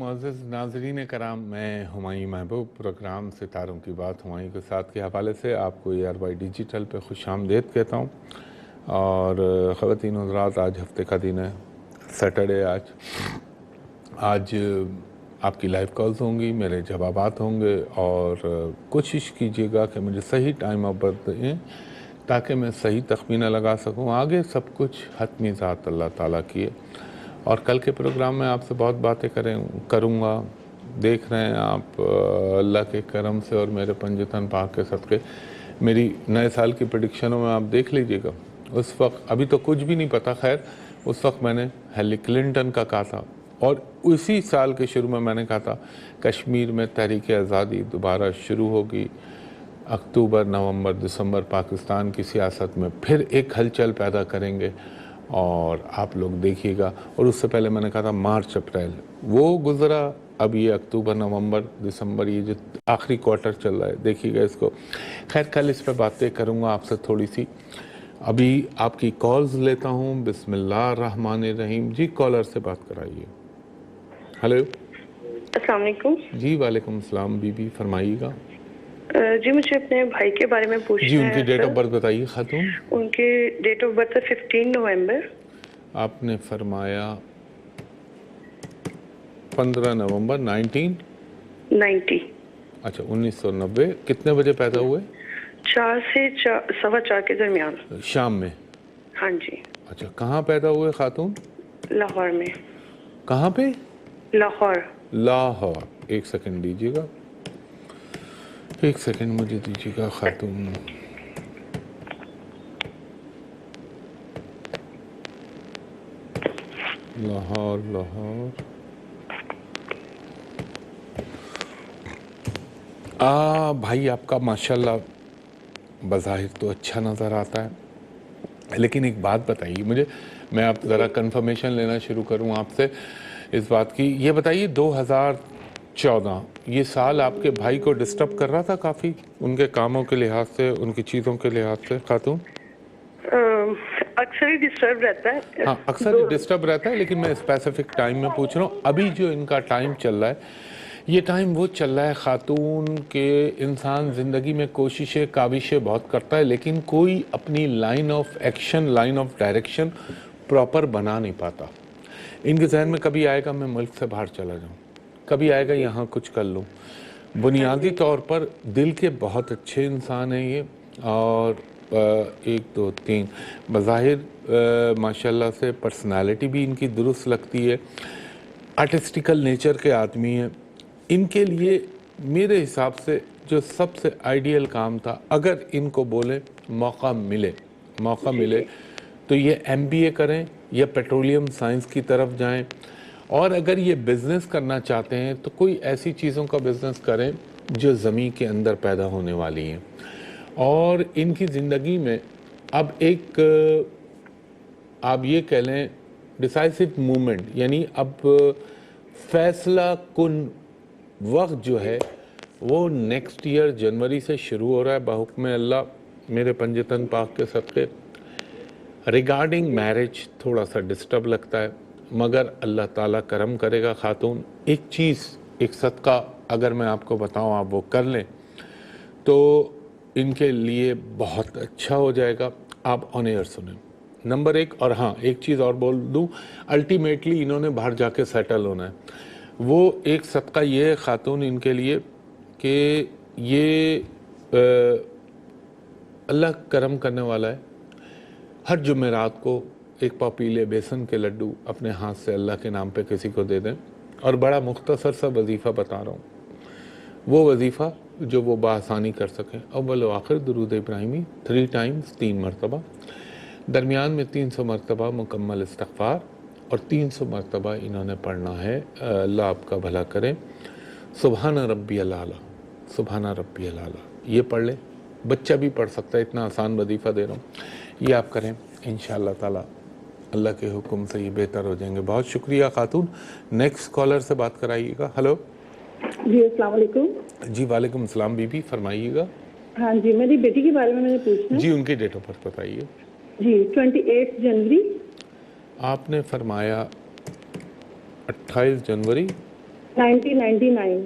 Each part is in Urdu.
معزز ناظرین کرام، میں ہمایوں محبوب پروگرام ستاروں کی بات ہمایوں کے ساتھ کے حوالے سے آپ کو ARY ڈیجیٹل پہ خوش آمدید کہتا ہوں۔ اور خواتین حضرات، آج ہفتے کا دن ہے، سیٹرڈے۔ آج آپ کی لائیو کالز ہوں گی، میرے جوابات ہوں گے، اور کوشش کیجیے گا کہ مجھے صحیح ٹائم آف برتھ دیں تاکہ میں صحیح تخمینہ لگا سکوں۔ آگے سب کچھ حتمی ذات اللہ تعالیٰ کی ہے۔ اور کل کے پروگرام میں آپ سے بہت باتیں کروں گا۔ دیکھ رہے ہیں آپ، اللہ کے کرم سے اور میرے پنجتن پاک کے صدقے میری نئے سال کی پریڈکشنوں میں آپ دیکھ لیجئے گا۔ اس وقت ابھی تو کچھ بھی نہیں پتا، خیر اس وقت میں نے ہیلری کلنٹن کا کہا تھا، اور اسی سال کے شروع میں نے کہا تھا کشمیر میں تحریک آزادی دوبارہ شروع ہوگی، اکتوبر، نومبر، دسمبر پاکستان کی سیاست میں پھر ایک ہلچل پیدا کریں گے، اور آپ لوگ دیکھیے گا۔ اور اس سے پہلے میں نے کہا تھا مارچ اپریل، وہ گزرا، اب یہ اکتوبر، نومبر، دسمبر، یہ جو آخری کوارٹر چل رہا ہے، دیکھیے گا اس کو۔ خیر کل اس پہ باتیں کروں گا آپ سے تھوڑی سی۔ ابھی آپ کی کالز لیتا ہوں، بسم اللہ الرحمن الرحیم۔ جی کالر سے بات کرائیے۔ ہلو، السلام علیکم۔ جی وعلیکم السلام، بی بی فرمائیے گا۔ جی مجھے اپنے بھائی کے بارے میں پوچھنا ہے۔ جی ان کی ڈیٹ آف برتھ بتائیے خاتون۔ ان کی ڈیٹ آف برتھ ہے 15 نومبر۔ آپ نے فرمایا 15 نومبر 1990۔ اچھا 1990۔ کتنے بجے پیدا ہوئے؟ 4 سے 4:15 کے درمیان شام میں؟ ہاں جی۔ اچھا کہاں پیدا ہوئے خاتون؟ لاہور میں۔ کہاں پہ؟ لاہور۔ لاہور۔ ایک سیکنڈ دیجیے گا، ایک سیکنڈ مجھے دیجیے گا خاتون۔ لاہور بھائی آپ کا ماشاءاللہ بظاہر تو اچھا نظر آتا ہے، لیکن ایک بات بتائیے مجھے، میں آپ ذرا کنفرمیشن لینا شروع کروں آپ سے اس بات کی۔ یہ بتائیے 2014 یہ سال آپ کے بھائی کو ڈسٹرب کر رہا تھا کافی، ان کے کاموں کے لحاظ سے، ان کی چیزوں کے لحاظ سے خاتون؟ اکثر ہی ڈسٹرب رہتا ہے۔ ہاں اکثر ڈسٹرب رہتا ہے، لیکن میں اسپیسیفک ٹائم میں پوچھ رہا ہوں۔ ابھی جو ان کا ٹائم چل رہا ہے، یہ ٹائم وہ چل رہا ہے خاتون کہ انسان زندگی میں کوششیں کاوشیں بہت کرتا ہے، لیکن کوئی اپنی line of action, line of direction proper بنا نہیں پاتا۔ ان کے ذہن میں کبھی آئے گا میں ملک سے باہر چلا جاؤں، کبھی آئے گا یہاں کچھ کر لوں۔ بنیادی طور پر دل کے بہت اچھے انسان ہیں یہ، اور 1 2 3 بظاہر ماشاءاللہ سے پرسنالٹی بھی ان کی درست لگتی ہے، آرٹسٹیکل نیچر کے آدمی ہیں۔ ان کے لیے میرے حساب سے جو سب سے آئیڈیل کام تھا، اگر ان کو بولیں موقع ملے تو یہ MBA کریں یا پیٹرولیم سائنس کی طرف جائیں، اور اگر یہ بزنس کرنا چاہتے ہیں تو کوئی ایسی چیزوں کا بزنس کریں جو زمین کے اندر پیدا ہونے والی ہیں۔ اور ان کی زندگی میں اب ایک آپ یہ کہہ لیں ڈیسائسو مومنٹ، یعنی اب فیصلہ کن وقت جو ہے وہ نیکسٹ ایئر جنوری سے شروع ہو رہا ہے بحکم اللہ میرے پنجتن پاک کے صدقے۔ ریگارڈنگ میرج تھوڑا سا ڈسٹرب لگتا ہے، مگر اللہ تعالیٰ کرم کرے گا خاتون۔ ایک چیز، ایک صدقہ اگر میں آپ کو بتاؤں آپ وہ کر لیں تو ان کے لیے بہت اچھا ہو جائے گا۔ آپ آن ایئر سنیں، نمبر 1۔ اور ہاں ایک چیز اور بول دوں، الٹیمیٹلی انہوں نے باہر جا کے سیٹل ہونا ہے۔ وہ ایک صدقہ یہ ہے خاتون ان کے لیے کہ یہ اللہ کرم کرنے والا ہے، ہر جمعرات کو ایک پاؤ پیلے بیسن کے لڈو اپنے ہاتھ سے اللہ کے نام پہ کسی کو دے دیں۔ اور بڑا مختصر سا وظیفہ بتا رہا ہوں، وہ وظیفہ جو وہ بآسانی کر سکیں۔ اول و آخر درود ابراہیمی 3 ٹائمز، 3 مرتبہ، درمیان میں 300 مرتبہ مکمل استغفار، اور 300 مرتبہ انہوں نے پڑھنا ہے، اللہ آپ کا بھلا کرے، سبحان ربی الاعلیٰ، سبحان ربی الاعلیٰ۔ یہ پڑھ لیں، بچہ بھی پڑھ سکتا ہے، اتنا آسان وظیفہ دے رہا ہوں، یہ آپ کریں انشاءاللہ تعالی اللہ کے حکم سے یہ بہتر ہو جائیں گے۔ بہت شکریہ خاتون۔ نیکسٹ کالر سے بات کرائیے گا۔ ہلو جی السلام علیکم۔ جی وعلیکم السلام، بی بی فرمائیے گا۔ ہاں جی، میری بیٹی کے بارے میں پوچھنا ہے۔ جی ان کی ڈیٹ آف برتھ بتائیے۔ جی 28 جنوری۔ آپ نے فرمایا 28 جنوری 1999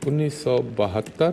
1972।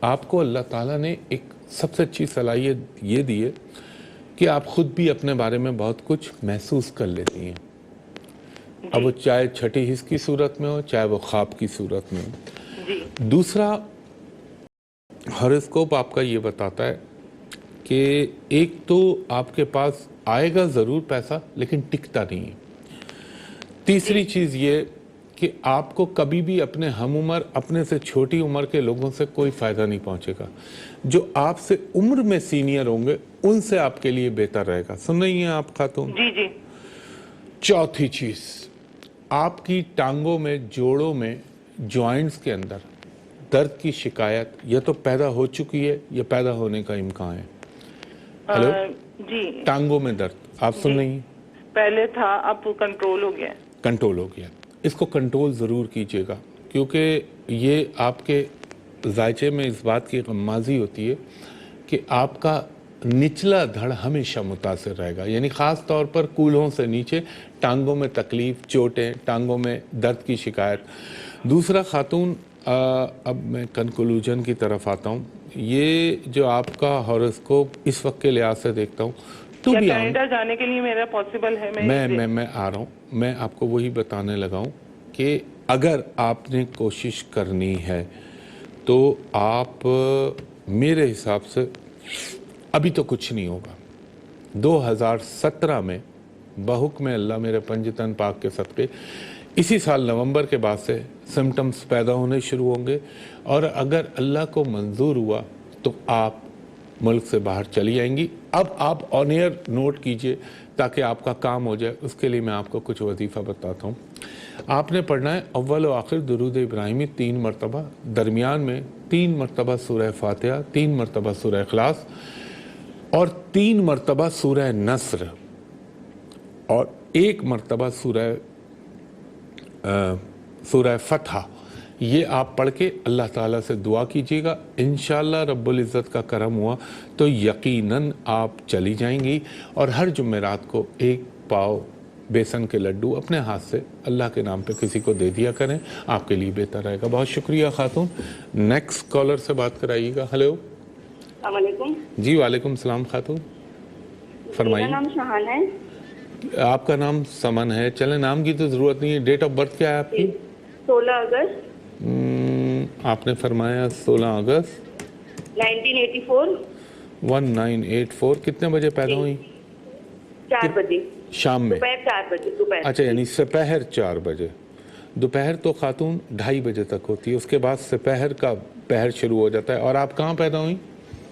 آپ کو اللہ تعالیٰ نے ایک سب سے اچھی صلاحیت یہ دی ہے کہ آپ خود بھی اپنے بارے میں بہت کچھ محسوس کر لیتی ہیں، اب وہ چاہے چھٹی حص کی صورت میں ہو، چاہے وہ خواب کی صورت میں ہو۔ جی دوسرا ہاروسکوپ آپ کا یہ بتاتا ہے کہ ایک تو آپ کے پاس آئے گا ضرور پیسہ لیکن ٹکتا نہیں ہے۔ تیسری چیز یہ کہ آپ کو کبھی بھی اپنے ہم عمر، اپنے سے چھوٹی عمر کے لوگوں سے کوئی فائدہ نہیں پہنچے گا، جو آپ سے عمر میں سینئر ہوں گے ان سے آپ کے لیے بہتر رہے گا۔ سن رہی ہیں آپ خاتون؟ جی جی چوتھی چیز، آپ کی ٹانگوں میں، جوڑوں میں، جوائنٹس کے اندر درد کی شکایت یا تو پیدا ہو چکی ہے یا پیدا ہونے کا امکان ہے۔ ہلو؟ جی ٹانگوں میں درد آپ سن رہی ہیں؟ پہلے تھا، اب کنٹرول ہو گیا ہے۔ کنٹرول ہو گیا، اس کو کنٹرول ضرور کیجیے گا، کیونکہ یہ آپ کے ذائچے میں اس بات کی غمازی ہوتی ہے کہ آپ کا نچلا دھڑ ہمیشہ متاثر رہے گا، یعنی خاص طور پر کولہوں سے نیچے ٹانگوں میں تکلیف، چوٹیں، ٹانگوں میں درد کی شکایت۔ دوسرا خاتون، اب میں کنکلوژن کی طرف آتا ہوں، یہ جو آپ کا ہاروسکوپ اس وقت کے لحاظ سے دیکھتا ہوں تو کیا بھی کینیڈا جانے کے لیے میرا پاسبل ہے؟ میں آ رہا ہوں، میں آپ کو وہی بتانے لگا ہوں کہ اگر آپ نے کوشش کرنی ہے تو آپ، میرے حساب سے ابھی تو کچھ نہیں ہوگا۔ 2017 میں بحکم اللہ میرے پنجتن پاک کے صدقے اسی سال نومبر کے بعد سے سمٹمز پیدا ہونے شروع ہوں گے، اور اگر اللہ کو منظور ہوا تو آپ ملک سے باہر چلی جائیں گی۔ اب آپ آن ایئر نوٹ کیجئے تاکہ آپ کا کام ہو جائے، اس کے لیے میں آپ کو کچھ وظیفہ بتاتا ہوں۔ آپ نے پڑھنا ہے اول و آخر درود ابراہیمی 3 مرتبہ، درمیان میں 3 مرتبہ سورہ فاتحہ، 3 مرتبہ سورہ اخلاص اور 3 مرتبہ سورہ نصر اور 1 مرتبہ سورہ فتح۔ یہ آپ پڑھ کے اللہ تعالیٰ سے دعا کیجیے گا، انشاءاللہ رب العزت کا کرم ہوا تو یقیناً آپ چلی جائیں گی، اور ہر جمعرات کو 1 پاؤ بیسن کے لڈو اپنے ہاتھ سے اللہ کے نام پہ کسی کو دے دیا کریں، آپ کے لیے بہتر رہے گا۔ بہت شکریہ خاتون۔ نیکسٹ کالر سے بات کرائیے گا۔ ہلو؟ السلام علیکم جی وعلیکم السلام خاتون، فرمائیے۔ میرا نام شہان ہے۔ آپ کا نام سمن ہے، چلیں نام کی تو ضرورت نہیں ہے۔ ڈیٹ آف برتھ کیا ہے آپ کی؟ 16 اگست آپ نے فرمایا 16 اگست 1984 1984۔ کتنے بجے پیدا ہوئی؟ 4 بجے شام میں؟ دوپہر 4 بجے دوپہر۔ اچھا، یعنی سپہر 4 بجے۔ دوپہر تو خاتون 2:30 بجے تک ہوتی ہے، اس کے بعد سپہر کا پہر شروع ہو جاتا ہے۔ اور آپ کہاں پیدا ہوئی؟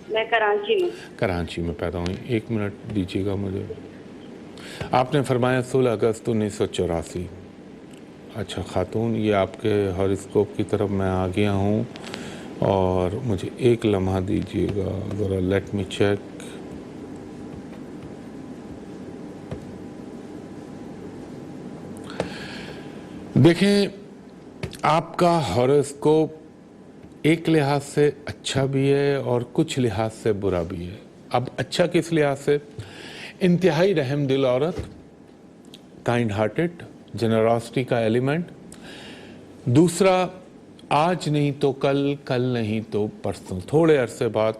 میں کراچی میں۔ کراچی میں پیدا ہوئی۔ 1 منٹ دیجیے گا مجھے۔ آپ نے فرمایا 16 اگست 1984۔ اچھا خاتون، یہ آپ کے ہاروسکوپ کی طرف میں آ گیا ہوں، اور مجھے 1 لمحہ دیجیے گا ذرا، لیٹ می چیک۔ دیکھیں، آپ کا ہاروسکوپ ایک لحاظ سے اچھا بھی ہے اور کچھ لحاظ سے برا بھی ہے۔ اب اچھا کس لحاظ سے؟ انتہائی رحم دل عورت، کائنڈ ہارٹڈ، جنراسٹی کا ایلیمنٹ۔ دوسرا، آج نہیں تو کل، کل نہیں تو پرسوں، تھوڑے عرصے بعد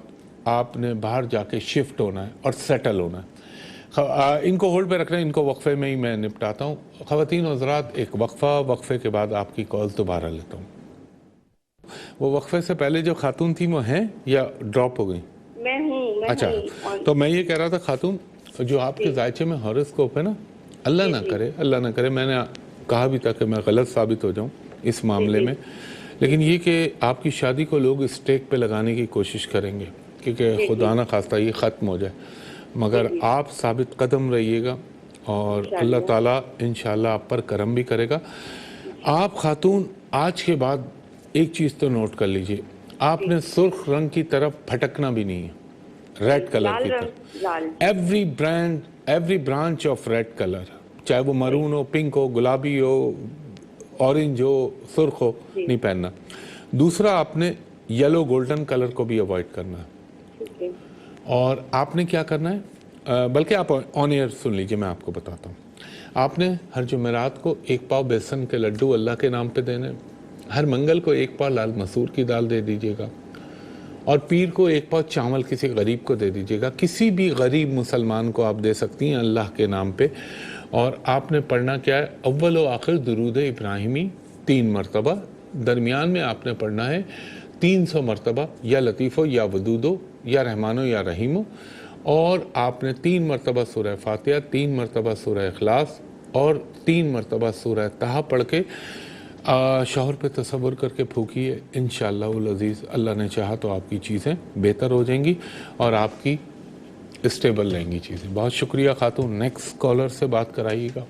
آپ نے باہر جا کے شفٹ ہونا ہے اور سیٹل ہونا ہے۔ ان کو ہولڈ پہ رکھنا ہے، ان کو وقفے میں ہی میں نپٹاتا ہوں۔ خواتین و حضرات، ایک وقفے کے بعد آپ کی کالز دوبارہ لیتا ہوں۔ وہ وقفے سے پہلے جو خاتون تھی وہ ہیں یا ڈراپ ہو گئی؟ میں ہوں اچھا، تو میں یہ کہہ رہا تھا خاتون، جو آپ کے ذائچے میں ہاروسکوپ ہے نا، اللہ نہ کرے، میں نے کہا بھی تھا کہ میں غلط ثابت ہو جاؤں اس معاملے میں، لیکن یہ کہ آپ کی شادی کو لوگ اسٹیک پہ لگانے کی کوشش کریں گے کیونکہ خدا نہ خواستہ یہ ختم ہو جائے، مگر آپ ثابت قدم رہیے گا اور اللہ تعالیٰ انشاءاللہ آپ پر کرم بھی کرے گا۔ آپ خاتون آج کے بعد ایک چیز تو نوٹ کر لیجئے، آپ نے سرخ رنگ کی طرف پھٹکنا بھی نہیں ہے، ریڈ کلر کی طرف، every branch of red colour, چاہے وہ مرون ہو، پنک ہو، گلابی ہو، اورنج ہو، سرخ ہو، نہیں پہننا۔ دوسرا، آپ نے یلو گولڈن کلر کو بھی اوائڈ کرنا ہے، اور آپ نے کیا کرنا ہے، بلکہ آپ آن ایئر سن لیجئے، میں آپ کو بتاتا ہوں۔ آپ نے ہر جمعرات کو 1 پاؤ بیسن کے لڈو اللہ کے نام پہ دینے، ہر منگل کو 1 پاؤ لال مسور کی دال دے دیجئے گا، اور پیر کو ایک پاؤ چاول کسی غریب کو دے دیجیے گا. کسی بھی غریب مسلمان کو آپ دے سکتی ہیں اللہ کے نام پہ. اور آپ نے پڑھنا کیا ہے؟ اول و آخر درود ابراہیمی 3 مرتبہ. درمیان میں آپ نے پڑھنا ہے 300 مرتبہ یا لطیفو یا ودودو یا رحمانو یا رحیمو. اور آپ نے 3 مرتبہ سورہ فاتحہ، 3 مرتبہ سورہ اخلاص اور 3 مرتبہ سورہ طہ پڑھ کے شوہر پہ تصور کر کے پھونکیے. انشاءاللہ العزیز اللہ نے چاہا تو آپ کی چیزیں بہتر ہو جائیں گی اور آپ کی اسٹیبل رہیں گی چیزیں. بہت شکریہ خاتون. نیکسٹ کالر سے بات کرائیے گا.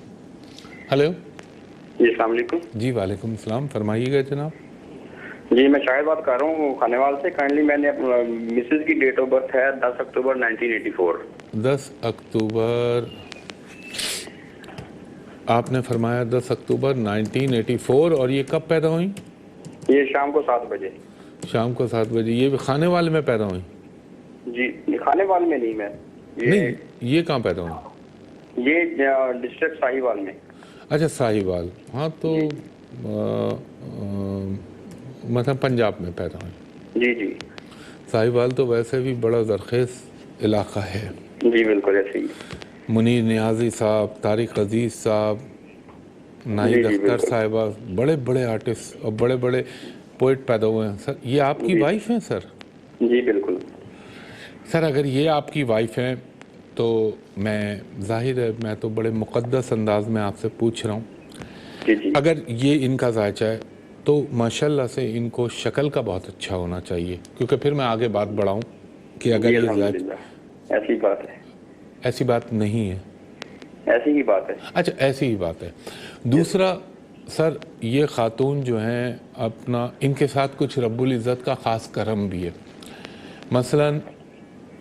ہلو جی السلام علیکم. جی وعلیکم السلام، فرمائیے گا جناب. جی میں شاہد بات کر رہا ہوں خانیوال سے. کائنڈلی میں نے مسز کی ڈیٹ آف برتھ ہے 10 اکتوبر 1984. 10 اکتوبر آپ نے فرمایا 10 اکتوبر 1984. اور یہ کب پیدا ہوئیں؟ یہ شام کو 7 بجے. شام کو 7 بجے. یہ خانے والے میں پیدا ہوئیں؟ جی خانے وال میں نہیں، میں نہیں، یہ کہاں پیدا ہوئیں؟ یہ ڈسٹرکٹ ساہیوال میں. اچھا ساہیوال. ہاں تو مطلب پنجاب میں پیدا ہوئیں. جی جی ساہیوال تو ویسے بھی بڑا زرخیز علاقہ ہے. جی بالکل ایسے ہی. منیر نیازی صاحب، طارق عزیز صاحب، ناہید اختر صاحبہ، بڑے بڑے آرٹسٹ اور بڑے بڑے پوئٹ پیدا ہوئے ہیں. سر یہ آپ کی وائف ہیں سر؟ جی بالکل. سر اگر یہ آپ کی وائف ہیں تو میں ظاہر ہے میں تو بڑے مقدس انداز میں آپ سے پوچھ رہا ہوں. جی جی اگر یہ ان کا ذائچہ ہے تو ماشاءاللہ سے ان کو شکل کا بہت اچھا ہونا چاہیے، کیونکہ پھر میں آگے بات بڑھاؤں کہ اگر جی یہ الحمدللہ ایسی بات ہے. ایسی بات نہیں ہے. ایسی ہی بات ہے. اچھا ایسی ہی بات ہے. دوسرا سر یہ خاتون جو ہیں اپنا ان کے ساتھ کچھ رب العزت کا خاص کرم بھی ہے. مثلا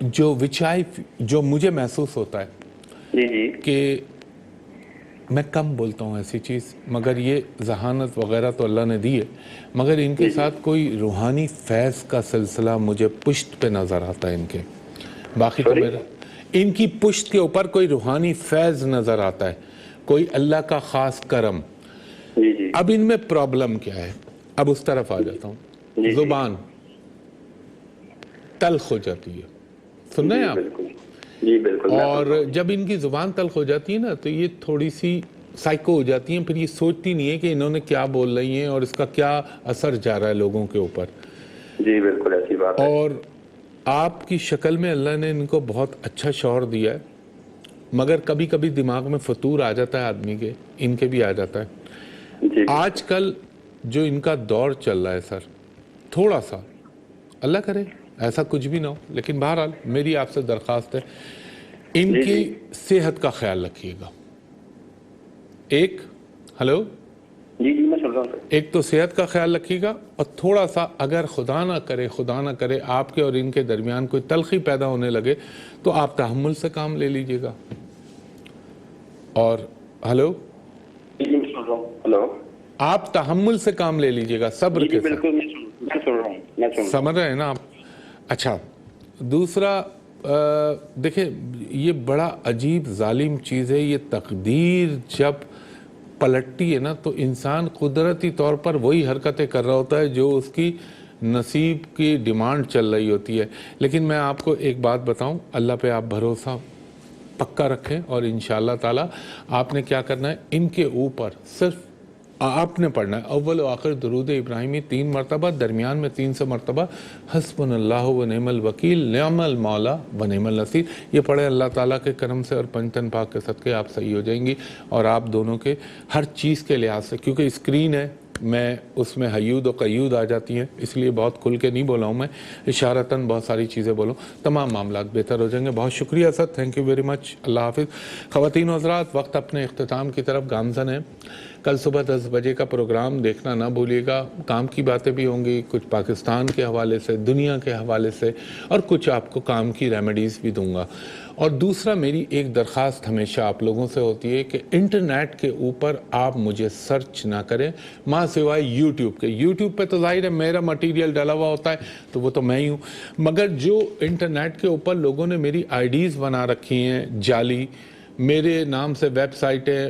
جو مجھے محسوس ہوتا ہے جی جی کہ میں کم بولتا ہوں ایسی چیز، مگر یہ ذہانت وغیرہ تو اللہ نے دی ہے، مگر ان کے ساتھ کوئی روحانی فیض کا سلسلہ مجھے پشت پہ نظر آتا ہے ان کے. باقی تو میرا ان کی پشت کے اوپر کوئی روحانی فیض نظر آتا ہے، کوئی اللہ کا خاص کرم. جی جی اب ان میں پرابلم کیا ہے؟ اب اس طرف آ جاتا ہوں. زبان تلخ ہو جاتی ہے، سن رہے ہیں آپ؟ بالکل جی بالکل. اور جب ان کی زبان تلخ ہو جاتی ہے نا تو یہ تھوڑی سی سائیکو ہو جاتی ہیں. پھر یہ سوچتی نہیں ہے کہ انہوں نے کیا بول رہی ہیں اور اس کا کیا اثر جا رہا ہے لوگوں کے اوپر. جی بالکل ایسی بات ہے. اور آپ کی شکل میں اللہ نے ان کو بہت اچھا شعور دیا ہے، مگر کبھی کبھی دماغ میں فطور آ جاتا ہے آدمی کے، ان کے بھی آ جاتا ہے. جی آج کل جو ان کا دور چل رہا ہے سر، تھوڑا سا اللہ کرے ایسا کچھ بھی نہ ہو، لیکن بہرحال میری آپ سے درخواست ہے ان کی صحت کا خیال رکھیے گا. ایک ہلو جی جی میں سن رہا ہوں سر. ایک تو صحت کا خیال رکھیے گا، اور تھوڑا سا اگر خدا نہ کرے آپ کے اور ان کے درمیان کوئی تلخی پیدا ہونے لگے تو آپ تحمل سے کام لے لیجئے گا. اور ہلو جی میں سن رہا ہوں. ہلو آپ تحمل سے کام لے لیجئے گا، صبر جی کے ساتھ. بالکل میں سن رہا ہوں. سمجھ رہے ہیں نا آپ؟ اچھا دوسرا دیکھیں یہ بڑا عجیب ظالم چیز ہے، یہ تقدیر جب پلٹتی ہے نا تو انسان قدرتی طور پر وہی حرکتیں کر رہا ہوتا ہے جو اس کی نصیب کی ڈیمانڈ چل رہی ہوتی ہے. لیکن میں آپ کو ایک بات بتاؤں، اللہ پہ آپ بھروسہ پکا رکھیں اور انشاءاللہ تعالی آپ نے کیا کرنا ہے، ان کے اوپر صرف آپ نے پڑھنا ہے اول و آخر درود ابراہیمی 3 مرتبہ، درمیان میں 300 مرتبہ حسبنا اللہ و نعم الوکیل نعم المولا و نعم النصیر. یہ پڑھے اللہ تعالیٰ کے کرم سے اور پنجتن پاک کے صدقے آپ صحیح ہو جائیں گی. اور آپ دونوں کے ہر چیز کے لحاظ سے، کیونکہ اسکرین ہے میں اس میں حیود و قیود آ جاتی ہیں، اس لیے بہت کھل کے نہیں بولا ہوں، میں اشارتاً بہت ساری چیزیں بولوں، تمام معاملات بہتر ہو جائیں گے. بہت شکریہ سر، تھینک یو ویری مچ. اللہ حافظ. خواتین و حضرات وقت اپنے اختتام کی طرف گامزن ہے. کل صبح 10 بجے کا پروگرام دیکھنا نہ بھولیے گا. کام کی باتیں بھی ہوں گی، کچھ پاکستان کے حوالے سے، دنیا کے حوالے سے، اور کچھ آپ کو کام کی ریمیڈیز بھی دوں گا. اور دوسرا میری ایک درخواست ہمیشہ آپ لوگوں سے ہوتی ہے کہ انٹرنیٹ کے اوپر آپ مجھے سرچ نہ کریں ماں سوائے یوٹیوب کے. یوٹیوب پہ تو ظاہر ہے میرا مٹیریل ڈلا ہوا ہوتا ہے تو وہ تو میں ہی ہوں، مگر جو انٹرنیٹ کے اوپر لوگوں نے میری آئی ڈیز بنا رکھی ہیں جعلی، میرے نام سے ویب سائٹیں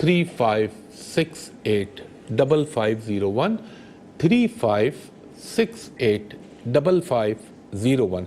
35685501, 35685501।